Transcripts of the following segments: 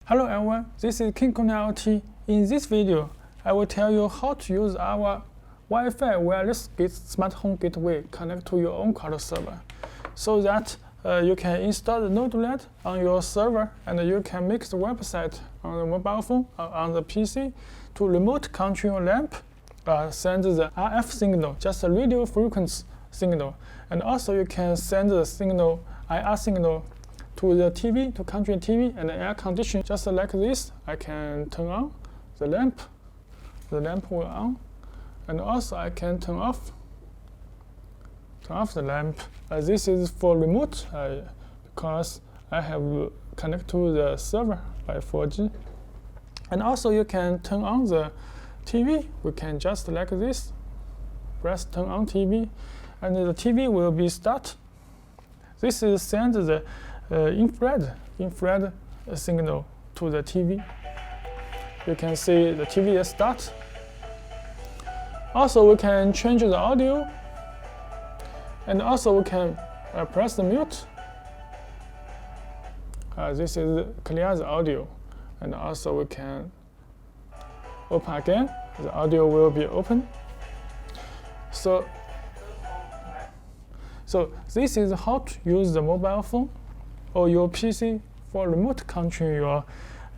Hello everyone, this is KinCony IoT. In this video, I will tell you how to use our Wi-Fi wireless smart home gateway connect to your own cloud server, so that you can install the node LED on your server and you can make the website on the mobile phone or on the PC to remote control your lamp, send the RF signal, just a radio frequency signal, and also you can send the signal, IR signal, to the TV, to control TV and air condition. Just like this, I can turn on the lamp will on, and also I can turn off the lamp. This is for remote because I have connected to the server by 4G. And also you can turn on the TV. We can just like this, press turn on TV, and the TV will be start. This is send the infrared signal to the TV. You can see the TV is start. Also, we can change the audio, and also we can press the mute. This is clear the audio, and also we can open again. The audio will be open. So this is how to use the mobile phone or your PC for remote control your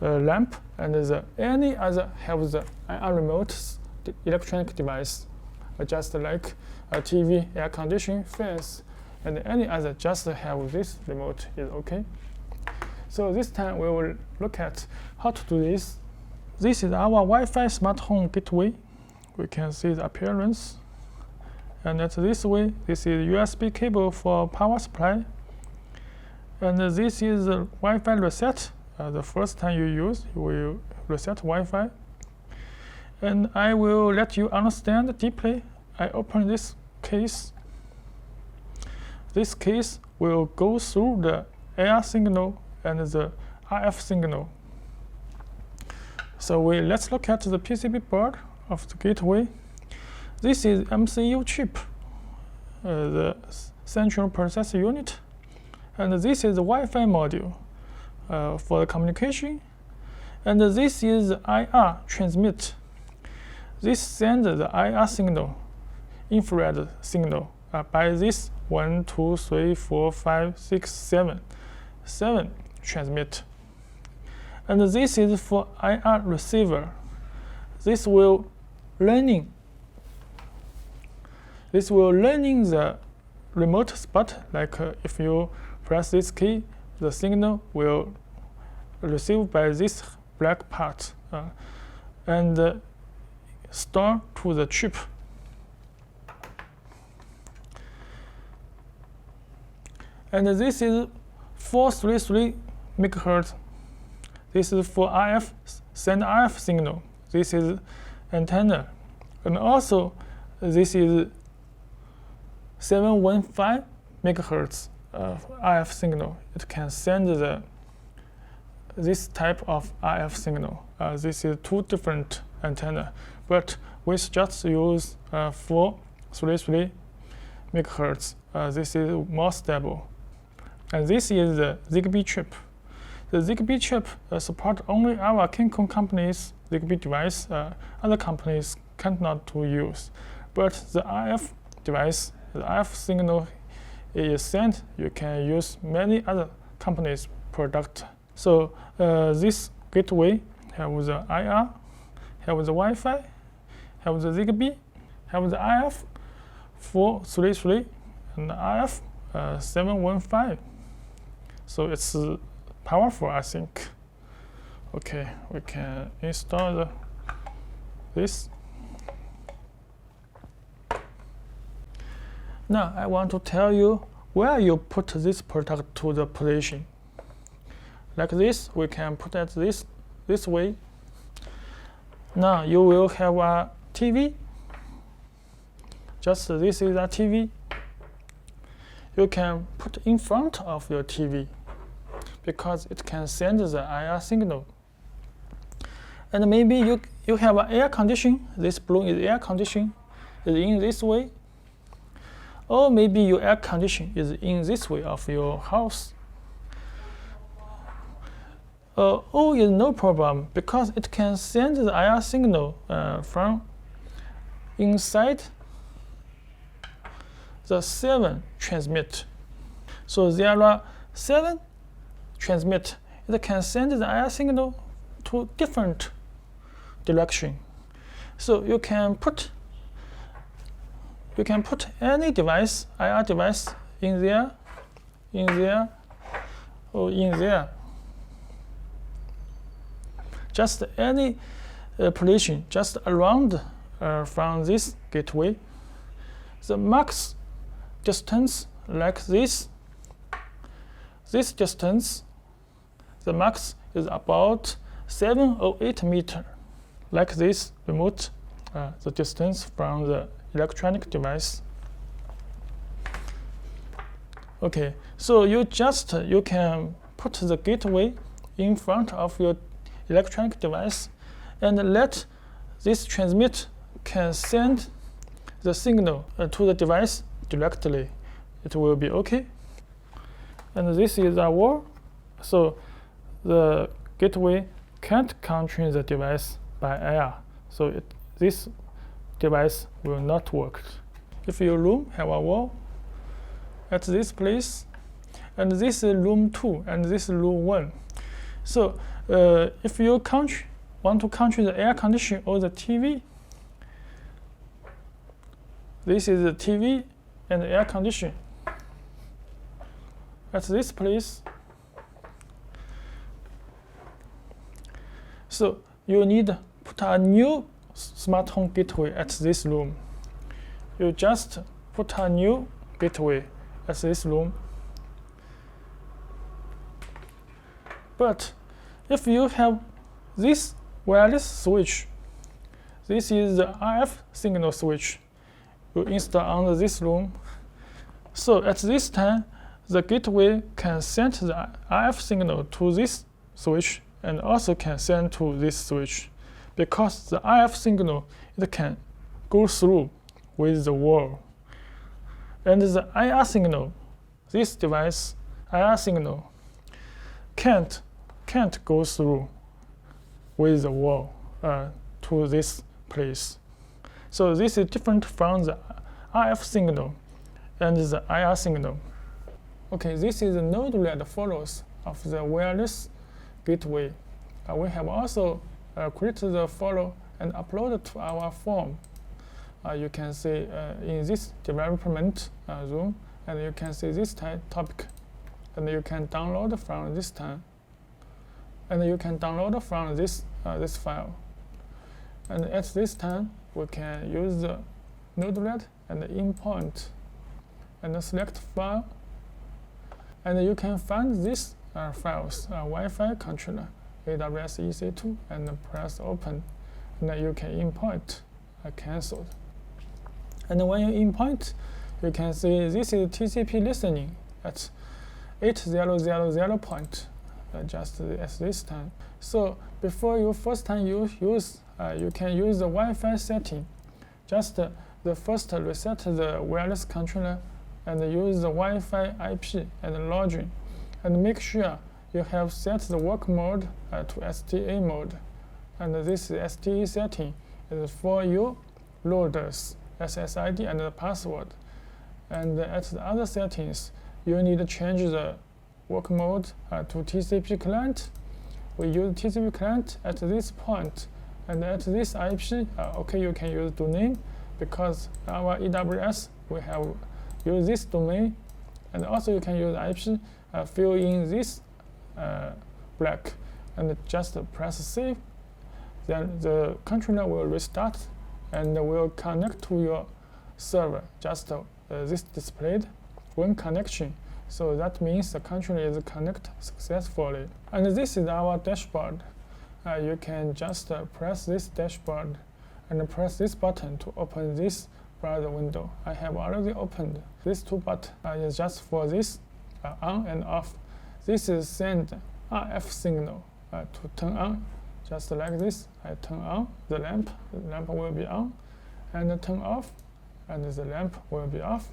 lamp and any other have the IR remote electronic device, just like a TV, air conditioning, fans, and any other. Just have this remote is okay. So this time we will look at how to do this. This is our Wi-Fi smart home gateway. We can see the appearance. And that's this way. This is USB cable for power supply. And this is the Wi-Fi reset. The first time you use, you will reset Wi-Fi. And I will let you understand deeply. I open this case. This case will go through the air signal and the RF signal. So let's look at the PCB board of the gateway. This is MCU chip, the central processor unit. And this is the Wi-Fi module for the communication. And this is the IR transmit. This sends the IR signal, infrared signal, by this 1, 2, 3, 4, 5, 6, 7 transmit. And this is for IR receiver. This will learning the remote spot. Like if you press this key, the signal will receive by this black part and store to the chip. And this is 433 MHz. This is for RF, send RF signal. This is antenna. And also this is 715 MHz RF signal. It can send this type of RF signal. This is two different antenna, but we just use 433 MHz. This is more stable. And this is the ZigBee chip. The ZigBee chip support only our KinCony company's ZigBee device. Other companies cannot to use. But the RF device, the RF signal is sent, you can use many other companies' product. So this gateway have the IR, have the Wi-Fi, have the ZigBee, have the RF 433 and RF 715. So it's powerful, I think. Okay, we can install this. Now I want to tell you where you put this product to the position. Like this, we can put it this way. Now you will have a TV. Just this is a TV. You can put in front of your TV because it can send the IR signal. And maybe you have an air condition. This balloon is air condition, is in this way. Or maybe your air condition is in this way of your house. O is no problem because it can send the IR signal from inside the 7 transmit. So there are 7 transmit. It can send the IR signal to different direction. So you can put any device, IR device, in there, or in there. Just any position, just around from this gateway. The max distance like this. This distance, the max is about 7 or 8 meters. Like this remote, the distance from the electronic device. Okay, so you can put the gateway in front of your electronic device and let this transmit can send the signal to the device directly. It will be okay. And this is our wall. So the gateway can't control the device by air. So this device will not work. If your room have a wall at this place, and this is room 2 and this is room 1. So if you want to control the air condition or the TV, this is the TV and the air condition. At this place, so you need to put a new smart home gateway at this room. You just put a new gateway at this room. But if you have this wireless switch, this is the RF signal switch you install on this room. So at this time, the gateway can send the RF signal to this switch and also can send to this switch, because the RF signal, it can go through with the wall. And the IR signal, this device IR signal can't go through with the wall to this place. So this is different from the RF signal and the IR signal. Okay, this is the node RED follows of the wireless gateway. We have also created the follow and uploaded to our form. You can see in this development room, and you can see this topic, and you can download from this time, and you can download from this file. And at this time, we can use the node RED and import and select file, and you can find these files, Wi-Fi controller, AWS EC2, and press open, and you can import cancelled. And when you import, you can see this is TCP listening at 8000 point, just at this time. So before you first time you use, you can use the Wi-Fi setting. Just the first reset the wireless controller and use the Wi-Fi IP and login, and make sure you have set the work mode to STA mode. And this STA setting is for your loaders, SSID and the password. And at the other settings, you need to change the work mode to TCP Client. We use TCP Client at this point, and at this IP, okay, you can use domain, because our AWS, we have used this domain, and also you can use IP, fill in this black, and just press save. Then the controller will restart and will connect to your server. Just this displayed one connection. So that means the controller is connected successfully. And this is our dashboard. You can just press this dashboard and press this button to open this browser window. I have already opened these two buttons. Is just for this on and off. This is send RF signal to turn on. Just like this, I turn on the lamp will be on, and turn off, and the lamp will be off.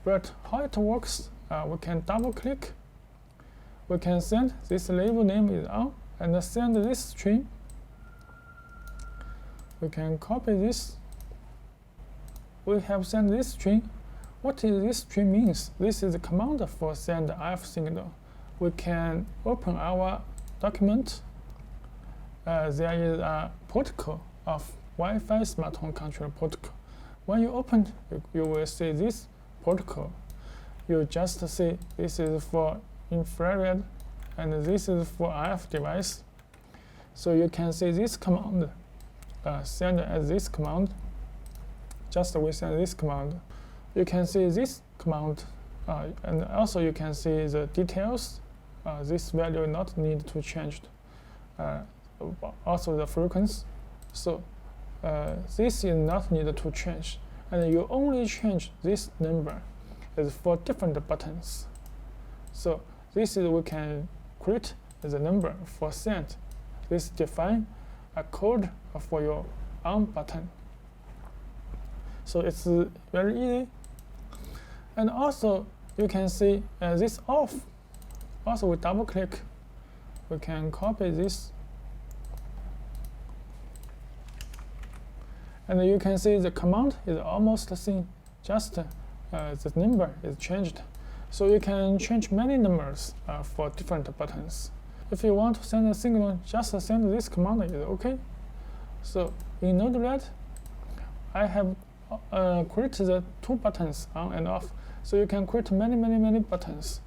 But how it works, we can double click. We can send this label name is on, and send this string. We can copy this. We have sent this string. What is this string means? This is the command for send RF signal. We can open our document. There is a protocol of Wi-Fi smart home controller protocol. When you open, you will see this protocol. You just see this is for infrared, and this is for RF device. So you can see this command, send as this command. Just we send this command. You can see this command, and also you can see the details. This value not need to change. Also the frequency. So this is not needed to change, and you only change this number is for different buttons. So this is we can create the number for send. This define a code for your on button. So it's very easy. And also you can see this off. Also we double click. We can copy this. And you can see the command is almost the same, just the number is changed. So you can change many numbers for different buttons. If you want to send a signal, just send this command is okay. So in Node-RED, I have created the 2 buttons on and off. So you can create many buttons.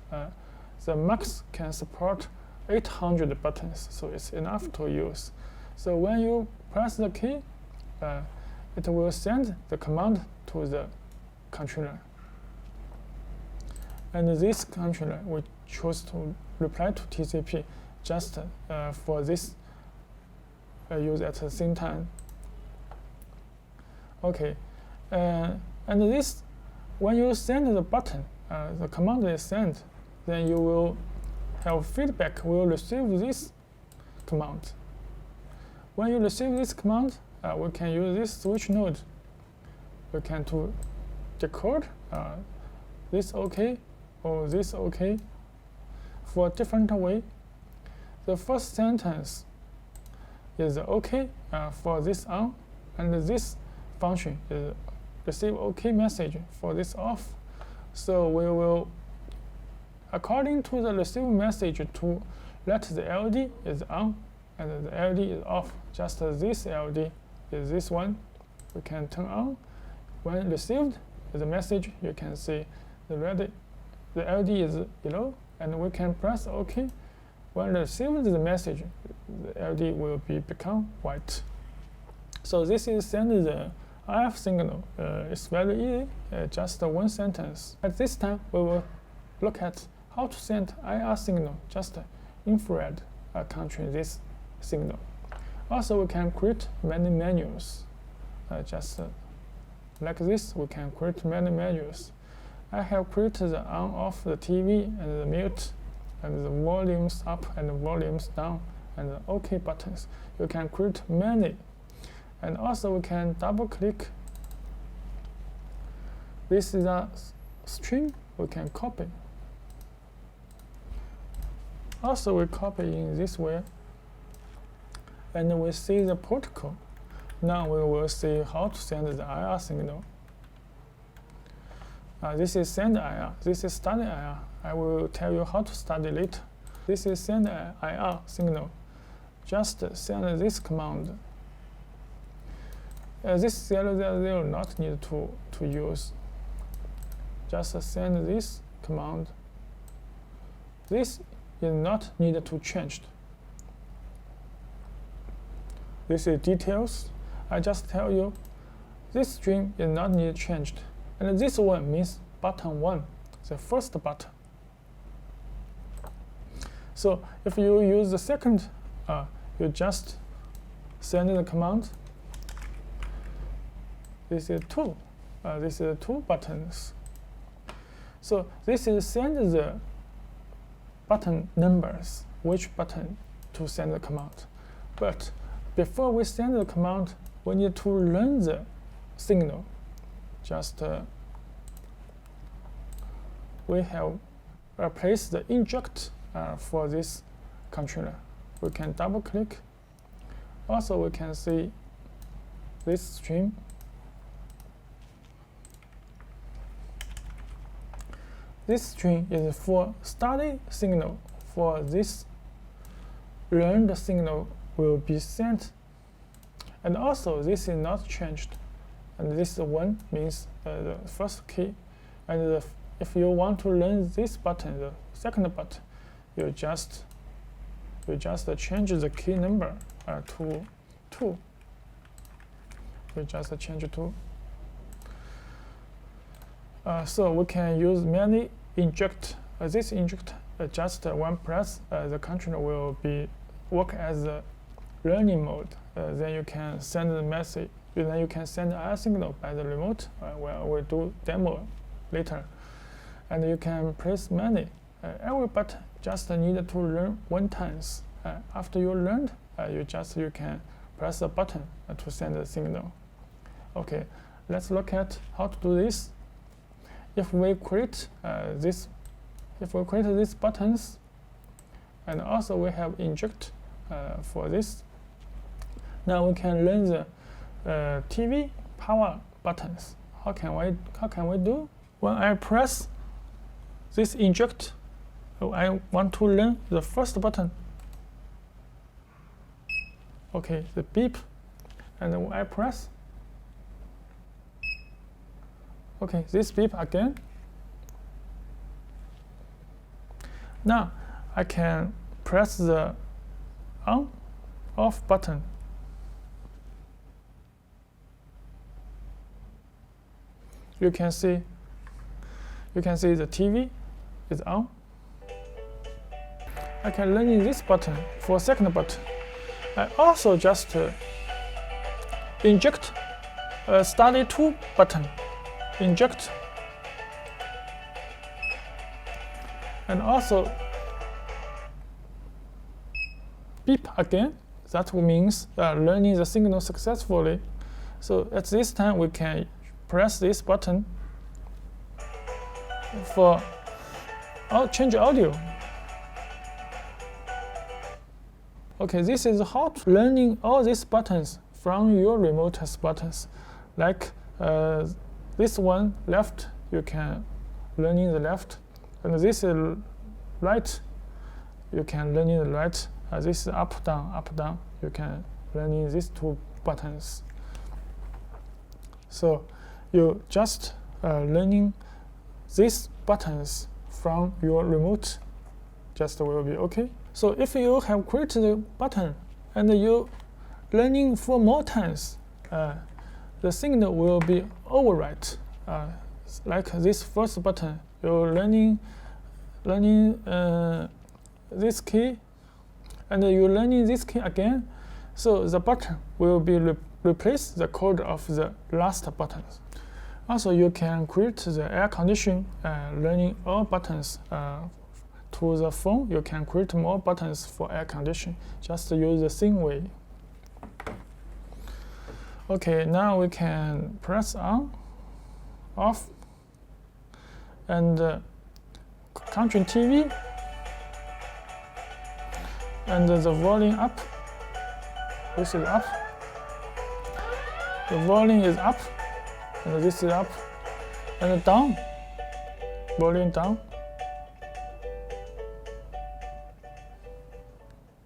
The max can support 800 buttons, so it's enough to use. So when you press the key, it will send the command to the controller. And this controller will choose to reply to TCP just for this use at the same time. Okay, and this, when you send the button, the command is sent, then you will have feedback. We will receive this command. When you receive this command, we can use this switch node. We can to decode this OK or this OK for a different way. The first sentence is OK for this on, and this function is receive OK message for this off. So we will, according to the received message, to let the LED is on and the LED is off. Just this LED is this one. We can turn on. When received the message, you can see the LED is yellow, and we can press OK. When received the message, the LED will become white. So this is sending the RF signal. It's very easy, just one sentence. At this time, we will look at how to send IR signal, just infrared countering this signal. Also, we can create many menus. Just like this, we can create many menus. I have created the on, off, the TV, and the mute, and the volumes up and the volumes down, and the OK buttons. You can create many. And also, we can double click. This is a string we can copy. Also, we copy in this way. And we see the protocol. Now we will see how to send the IR signal. This is send IR. This is study IR. I will tell you how to study later. This is send IR signal. Just send this command. This 000 not need to use. Just send this command. This is not needed to change. This is details. I just tell you, this string is not needed changed. And this one means button 1, the first button. So if you use the second, you just send the command. This is 2. This is 2 buttons. So this is send the button numbers, which button to send the command. But before we send the command, we need to learn the signal. Just we have placed the inject for this controller. we can double click. Also, we can see this stream. This string is for study signal. For this learned signal will be sent. And also, this is not changed. And this 1 means the first key. And if you want to learn this button, the second button, you just change the key number to 2. You just change to 2. So we can use many inject. This inject, just one press, the controller will work as a learning mode. Then you can send the message. Then you can send a signal by the remote. Where we do demo later, and you can press many. Every button just need to learn 1 times. After you learned, you can press a button to send the signal. Okay, let's look at how to do this. If we create these buttons, and also we have inject for this, now we can learn the TV power buttons. How can we do? When I press this inject, I want to learn the first button. Okay, the beep, and then I press. Okay, this beep again. Now I can press the on, off button. You can see the TV is on. I can learn this button for second button. I also just inject a study 2 button. Inject. And also beep again. That means learning the signal successfully. So at this time we can press this button for change audio. Okay, this is how to learning all these buttons from your remote buttons. Like this one left, you can learning the left, and this is right, you can learning the right. This is up down, you can learning these 2 buttons. So you just learning these buttons from your remote just will be okay. So if you have created a button and you learning for more times, the signal will be overwrite. Like this first button, you're learning this key, and you're learning this key again. So the button will be replace the code of the last buttons. Also, you can create the air condition, learning all buttons to the phone. You can create more buttons for air condition. Just use the same way. Okay, now we can press on, off, and control TV, and the volume up. This is up. The volume is up, and this is up, and down. Volume down.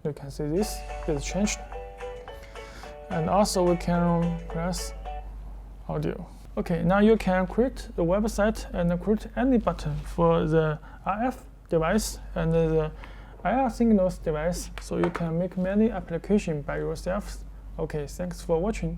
You can see this is changed. And also we can press audio. Okay, now you can create the website and create any button for the RF device and the IR signals device, so you can make many applications by yourself. Okay, thanks for watching.